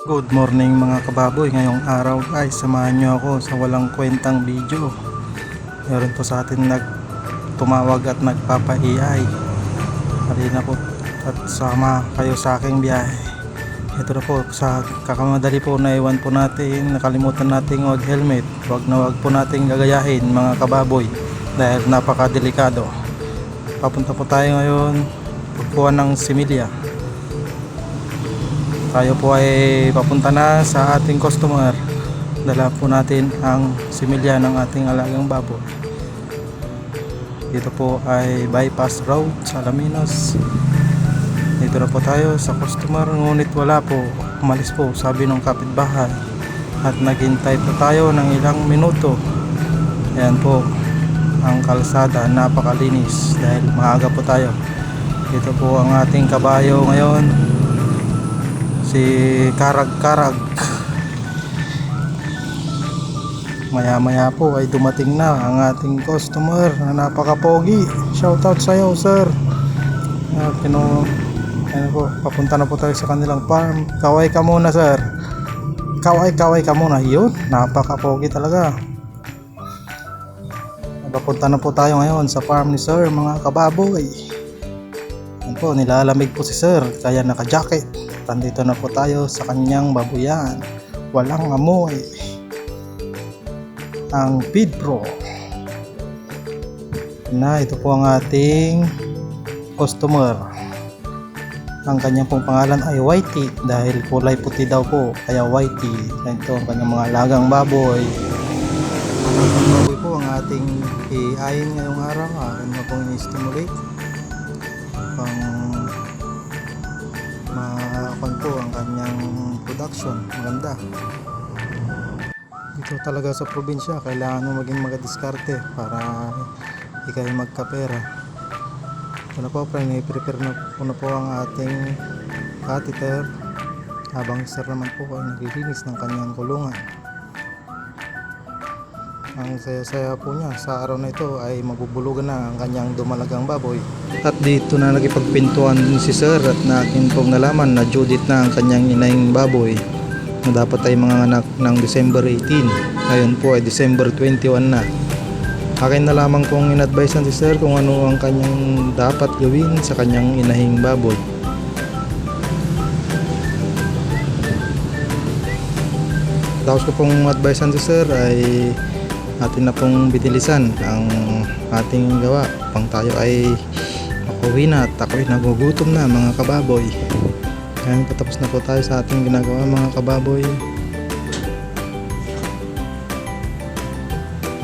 Good morning mga kababoy. Ngayong araw guys, samahan nyo ako sa walang kwentang video. Meron po sa atin tumawag at nagpapa-AI. Halina po at sama kayo sa aking biyahe. Ito na po, sa kakamadali po na iwan po natin, nakalimutan nating mag helmet. Wag po nating gagayahin mga kababoy dahil napakadelikado. Papunta po tayo ngayon pagkuha ng similya. Tayo po ay papunta na sa ating customer. Dala po natin ang similya ng ating alagang baboy. Dito po ay bypass road sa Alaminos. Dito na po tayo sa customer, ngunit wala po, umalis po sabi ng kapitbahay. At naghintay po tayo ng ilang minuto. Ayan po ang kalsada, napakalinis dahil maaga po tayo. Dito po ang ating kabayo ngayon, si Karag-Karag. Maya po ay dumating na ang ating customer na napaka-pogi. Shoutout sa iyo, sir. Papunta na po tayo sa kanilang farm. Kaway ka muna, sir. Kaway ka muna. Yun, napaka-pogi talaga. Papunta na po tayo ngayon sa farm ni sir, mga kababoy. Yan po, nilalamig po si sir kaya naka-jacket. Nandito na po tayo sa kanyang babuyan. Walang amoy. Ang Feed Pro. Ito po ang ating customer. Ang kanyang pong pangalan ay Whitey dahil kulay puti daw po, kaya Whitey. Ito ang kanyang mga alagang baboy. Ang baboy po ang ating iayin ngayong araw. Ano pong i-stimulate po ang kanyang production. Maganda dito talaga sa probinsya, kailangan mo maging magadiskarte para di kayo magkapera. Ito na po, prepare na po ang ating catheter habang sir naman po ay naglilinis ng kanyang kulungan. Ang saya-saya po niya sa araw na ito ay mabubulugan na ang kanyang dumalagang baboy. At dito na nakipagpintuan din si sir at natin pong nalaman na due date na ang kanyang inahing baboy na dapat ay mga anak ng December 18. Ngayon po ay December 21 na. Akin na lamang kong in-advisean si sir kung ano ang kanyang dapat gawin sa kanyang inahing baboy. Tapos ko pong advisean si sir ay atin na pong bitilisan ang ating gawa pang tayo ay makuwi na at ako'y nagugutom na mga kababoy. Kaya patapos na po tayo sa ating ginagawa mga kababoy.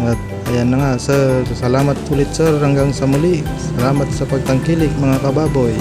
At ayan na nga sir, salamat ulit sir, hanggang sa muli. Salamat sa pagtangkilik mga kababoy.